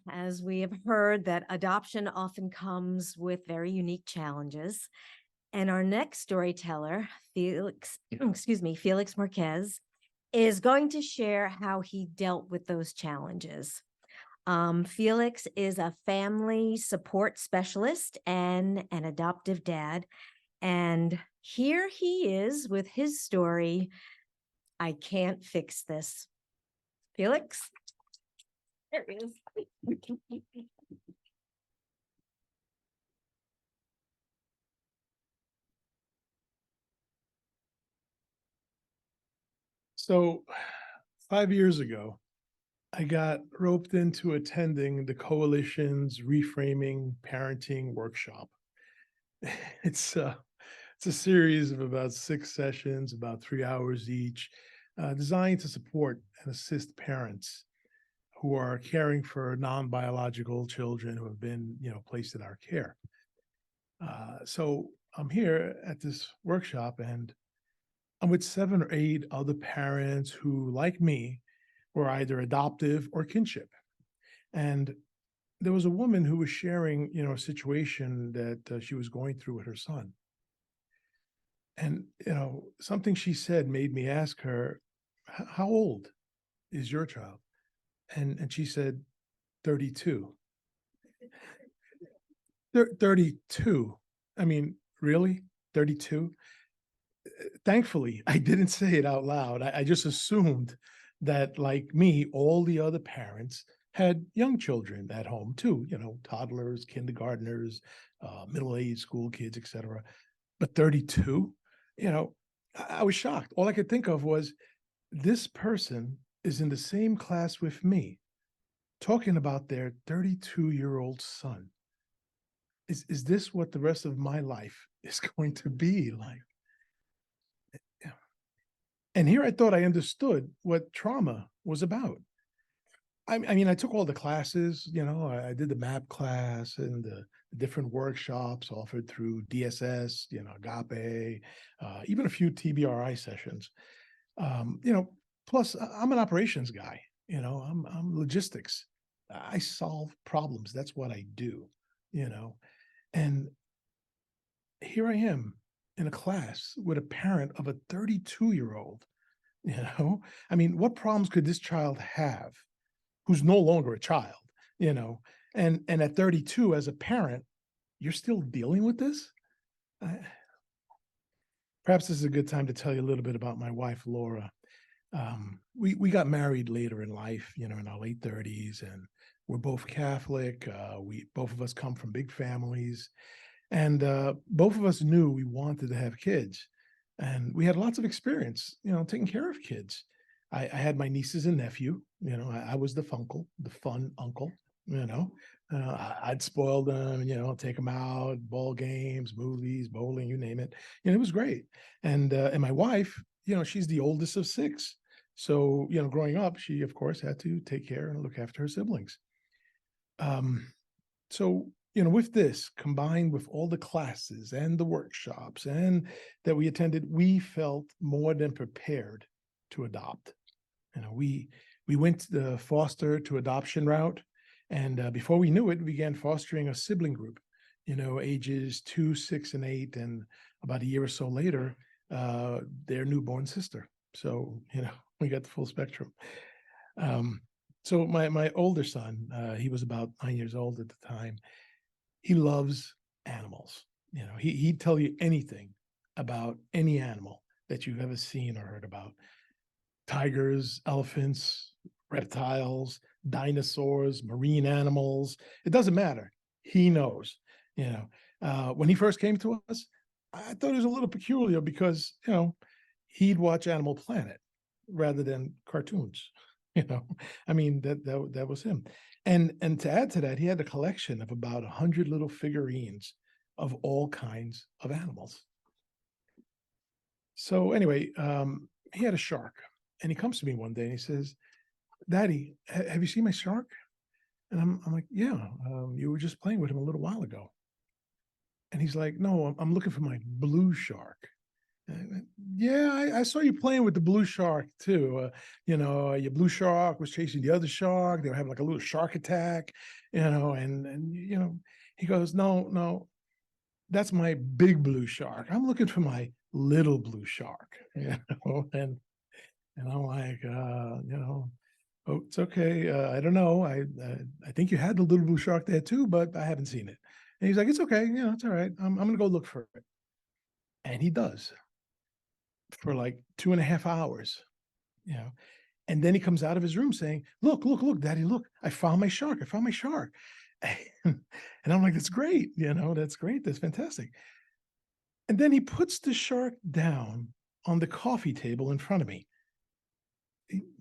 As we have heard, that adoption often comes with very unique challenges. And our next storyteller, Felix, excuse me, Felix Marquez, is going to share how he dealt with those challenges. Felix is a family support specialist and an adoptive dad. And here he is with his story. I can't fix this. Felix? There he is. So 5 years ago, I got roped into attending the coalition's reframing parenting workshop. It's uh, it's a series of about 6 sessions, about 3 hours each, designed to support and assist parents who are caring for non-biological children who have been, placed in our care. So I'm here at this workshop, and I'm with 7 or 8 other parents who, like me, were either adoptive or kinship. And there was a woman who was sharing, a situation that she was going through with her son. And, something she said made me ask her, How old is your child?" And she said, 32. 32. I mean, really? 32? Thankfully, I didn't say it out loud. I just assumed that, like me, all the other parents had young children at home too, toddlers, kindergartners, middle-aged school kids, etc. But 32, I was shocked. All I could think of was, this person is in the same class with me, talking about their 32-year-old son. Is this what the rest of my life is going to be like? Yeah. And here I thought I understood what trauma was about. I mean, I took all the classes, I did the MAP class and the different workshops offered through DSS, Agape, even a few TBRI sessions. Um, you know, Plus I'm an operations guy, I'm logistics. I solve problems. That's what I do, you know. And here I am in a class with a parent of a 32-year-old, you know. I mean, what problems could this child have who's no longer a child, you know? And at 32 as a parent, you're still dealing with this? I, Perhaps this is a good time to tell you a little bit about my wife, Laura. We got married later in life, in our late 30s, and we're both Catholic. We both of us come from big families, and both of us knew we wanted to have kids, and we had lots of experience, taking care of kids. I had my nieces and nephew. I was the funkle, the fun uncle. You know, I'd spoil them, take them out, ball games, movies, bowling, you name it. It was great. And my wife, she's the oldest of six. So, growing up, she, of course, had to take care and look after her siblings. Um, so, with this combined with all the classes and the workshops and that we attended, we felt more than prepared to adopt. We went the foster to adoption route. And before we knew it, we began fostering a sibling group, ages 2, 6, and 8. And about a year or so later, their newborn sister. So, we got the full spectrum. So my older son, he was about 9 years old at the time. He loves animals. He'd tell you anything about any animal that you've ever seen or heard about. Tigers, elephants, reptiles, dinosaurs, marine animals. It doesn't matter. He knows. When he first came to us, I thought it was a little peculiar because, he'd watch Animal Planet rather than cartoons. I mean, that was him. And to add to that, he had a collection of about 100 little figurines of all kinds of animals. So anyway, he had a shark, and he comes to me one day and he says, "Daddy, have you seen my shark?" And I'm like, "Yeah, you were just playing with him a little while ago." And he's like, "No, I'm looking for my blue shark." Yeah, I saw you playing with the blue shark too. Your blue shark was chasing the other shark. They were having like a little shark attack, and he goes, no, no, that's my big blue shark. I'm looking for my little blue shark, and I'm like, oh, it's okay. I don't know. I think you had the little blue shark there too, but I haven't seen it. And he's like, it's okay. It's all right. I'm gonna go look for it. And he does for like 2.5 hours, you know. And then he comes out of his room saying, look, look, look, daddy, look, I found my shark. I found my shark. And I'm like, that's great. That's great. That's fantastic. And then he puts the shark down on the coffee table in front of me.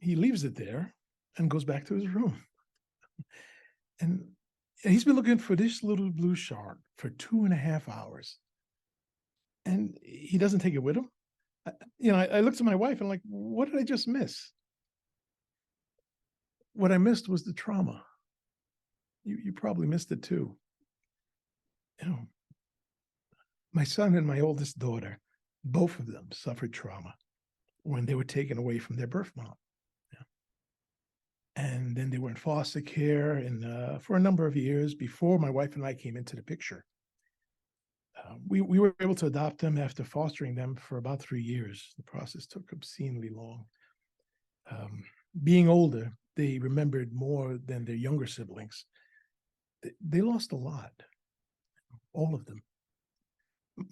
He leaves it there and goes back to his room. And he's been looking for this little blue shark for 2.5 hours. And he doesn't take it with him. I looked at my wife and like, what did I just miss? What I missed was the trauma. You probably missed it too. My son and my oldest daughter, both of them suffered trauma when they were taken away from their birth mom. And then they were in foster care and for a number of years before my wife and I came into the picture. We were able to adopt them after fostering them for about 3 years. The process took obscenely long. Being older, they remembered more than their younger siblings. They lost a lot, all of them.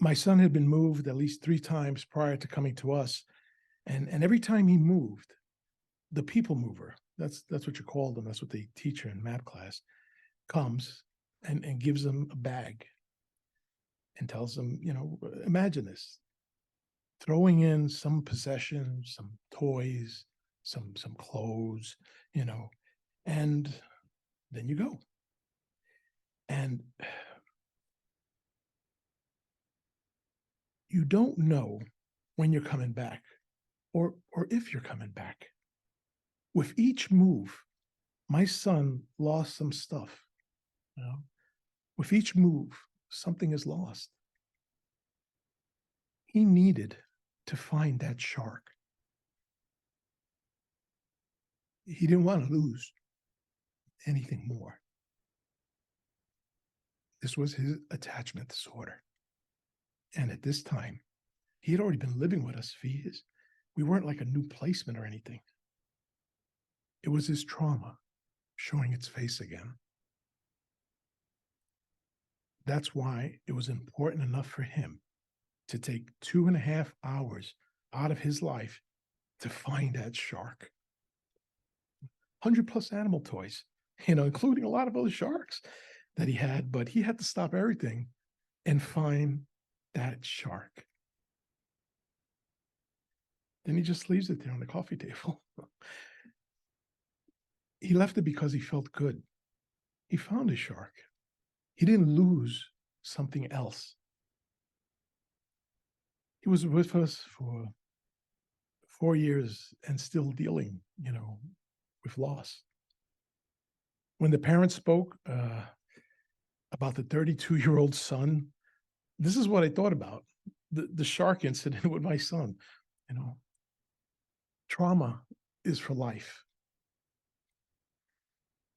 My son had been moved at least 3 times prior to coming to us. And every time he moved, the people mover, that's what you call them, that's what they teach her in math class, comes and gives them a bag and tells them, imagine this, throwing in some possessions, some toys, some clothes, and then you go. And you don't know when you're coming back or if you're coming back. With each move, my son lost some stuff. With each move, something is lost. He needed to find that shark. He didn't want to lose anything more. This was his attachment disorder. And at this time, he had already been living with us for years. We weren't like a new placement or anything. It was his trauma showing its face again. That's why it was important enough for him to take 2.5 hours out of his life to find that shark. 100+ animal toys, including a lot of other sharks that he had, but he had to stop everything and find that shark. Then he just leaves it there on the coffee table. He left it because he felt good. He found a shark. He didn't lose something else. He was with us for 4 years and still dealing, with loss. When the parents spoke about the 32-year-old son, this is what I thought about. The shark incident with my son. Trauma is for life.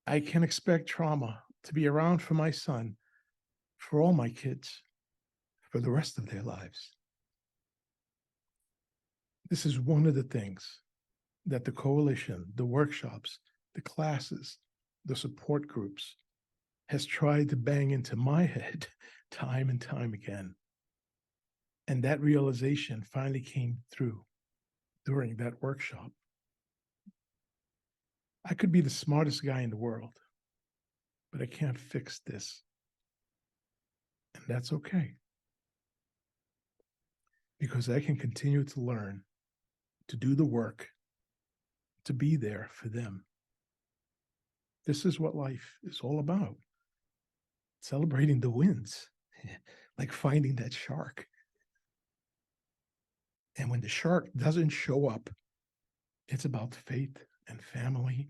I can expect trauma to be around for my son, for all my kids, for the rest of their lives. This is one of the things that the coalition, the workshops, the classes, the support groups has tried to bang into my head time and time again. And that realization finally came through during that workshop. I could be the smartest guy in the world, but I can't fix this. And that's okay. Because I can continue to learn, to do the work, to be there for them. This is what life is all about. Celebrating the wins, like finding that shark. And when the shark doesn't show up, it's about faith and family,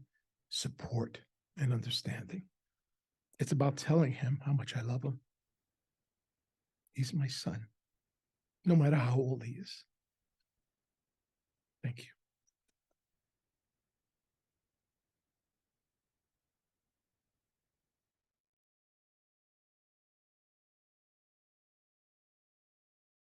support and understanding. It's about telling him how much I love him. He's my son, no matter how old he is.